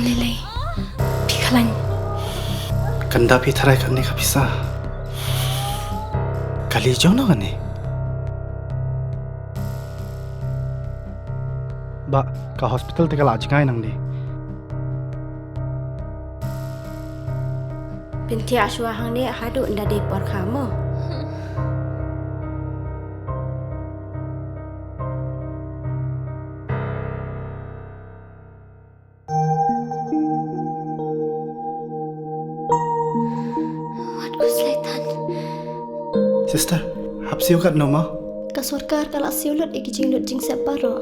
Lele, Pikalan. Kanda pitharai karne ka pisa. Kali jauh na kane. Ba, ka hospital te kala ajngai nang ni. Binti aswa hang ni hadu nda de por kamu. Sister, hapsiu kat noma. Kasurkar kala siulut ikijing lut jing separo.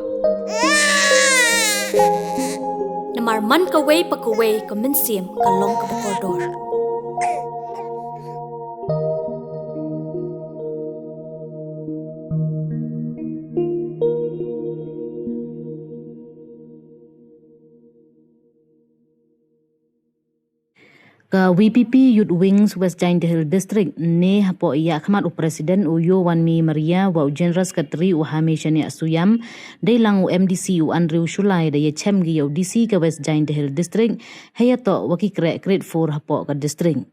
Namar man kaway pagkaway kaminsim kalong kapakordor. Ka WPP Youth Wings West Giant Hill District ne hapo iya khmat u Presiden Uyo Wanmi Maria wa General Secretary u Hamishani Asuyam dei lang u MDC u Andrew Shulai de ye chem gi u DC ka West Giant Hill District hayato waki grade 4 hapo ka district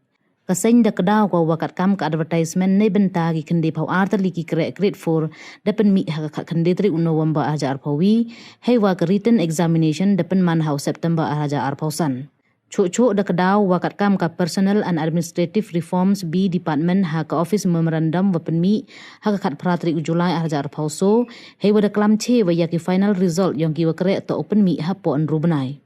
kaseng da kadaw ko wakat kam ka advertisement ne benta gi khindi phau artali ki grade 4 dapen mi ha ka khindi tri u November ajar phawi hay wa ka written examination dapen man hau September ajar phausan Cuk-cuk da kedaw wakat kam ka Personal and Administrative Reforms B Department ha ka Office Memorandum wa penmi ha ka kat pratri u Julai ajar pauso hei wada klam che wa yaki final result yang ki wa kre to open mi ha po an rubenai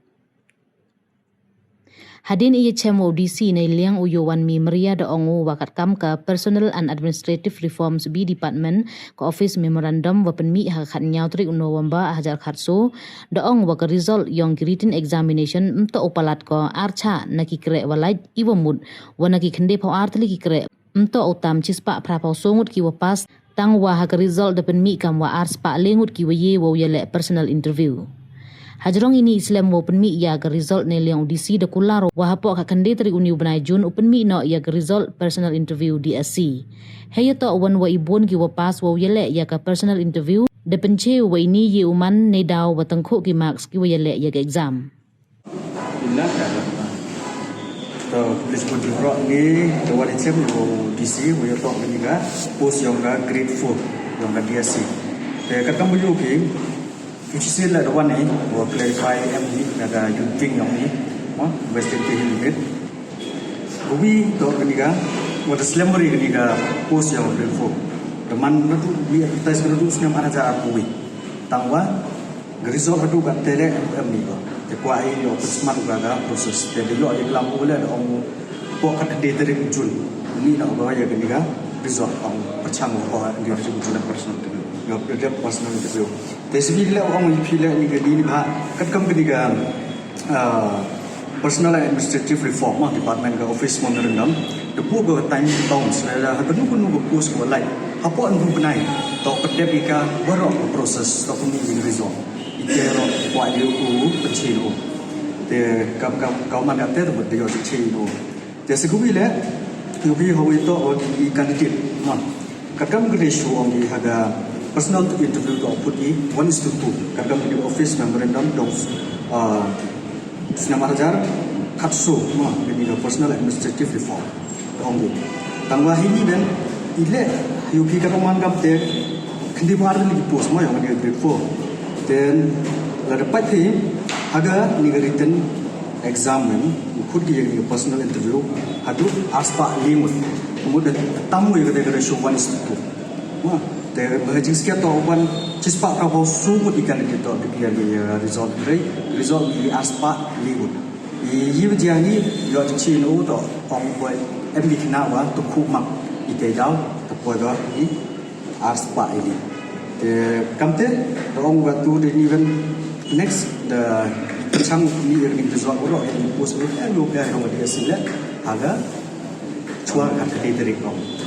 Hadin iya chemo DC na liang uyo Wanmi Maria da ongu wakat kam ka Personal and Administrative Reforms B Department ka Office Memorandum wa penmi ha khat nyaw tri November hajar khatso da ong wa ka result yang written examination mto upalat ko archa na ki kre walait iwa mud wa na ki khende phau artli ki kre mto utam chispa phra phau songut ki wa pas tang wa ha ka result da penmi kam wa arspa lengut ki wa ye wa yele personal interview Hajrong ini Islam wo penmi ya ke result ne liang DC de kularo wa hapo ka kande tri uni benai Jun penmi no ya ke result personal interview DSC. Heyo to wan wa ibon ki wa pas wa yele ya ka personal interview de penche wa ini ye uman ne daw wa tangkho ki marks ki wa yele ya ke exam. Ina ka to please put the rock ni to wa icem wo DC wo yo to ni ga post yang ga grade 4 yang ga DSC. Te ka kamu yo ki Which is like the one ni, or clarify MD, naga junting yang ni, Western Hill Limit. Ubi to kaniga, what the slammery kaniga post yang before. The man natu we advertise natu senyam aja aku we. Tangwa, result adu kat tele MD ko. Te kuai yo pesman gaga proses. Te dulu ada kelam boleh ada orang pok kat dari Jun. Ini nak bawa ya kaniga result orang percang ko dia Jun personal. Dia personal interview. Tesbi la orang pilih ni gadi ni bah kat kam gadi ga personal and administrative reform department ga office memorandum the pu ga time towns la ha kanu kunu ga post ko lai apa andu benai to pedep ika baro proses to kuni ni result itero kwa yu ku pechino te kam kau man ga te to yo chino te segubi le yu bi ho to o di candidate mon kat kam ga ratio om di haga personal interview to output ni 1:2 kadang di office memorandum dong senama hajar katsu mah jadi personal administrative reform dong tangwa ini dan ile yuki ka romanggap te kendi bar ni post mah yang dia grade 4 then la dapat hi aga ni written exam khud ki yang personal interview hadu aspa limut kemudian tamu yang kata ratio 1:2 mah te bahajing sekian to wan cispa ka ho sumut ikan kita declare result di aspa ligut i yiw jani yo chi no to ong boy mb na wa to khu mak ite daw to po ga i aspa ini te kamte to ong wa tu de ni ven next the chang ni in result ro ni post ro lo ga ho dia sila aga chua ka te de ro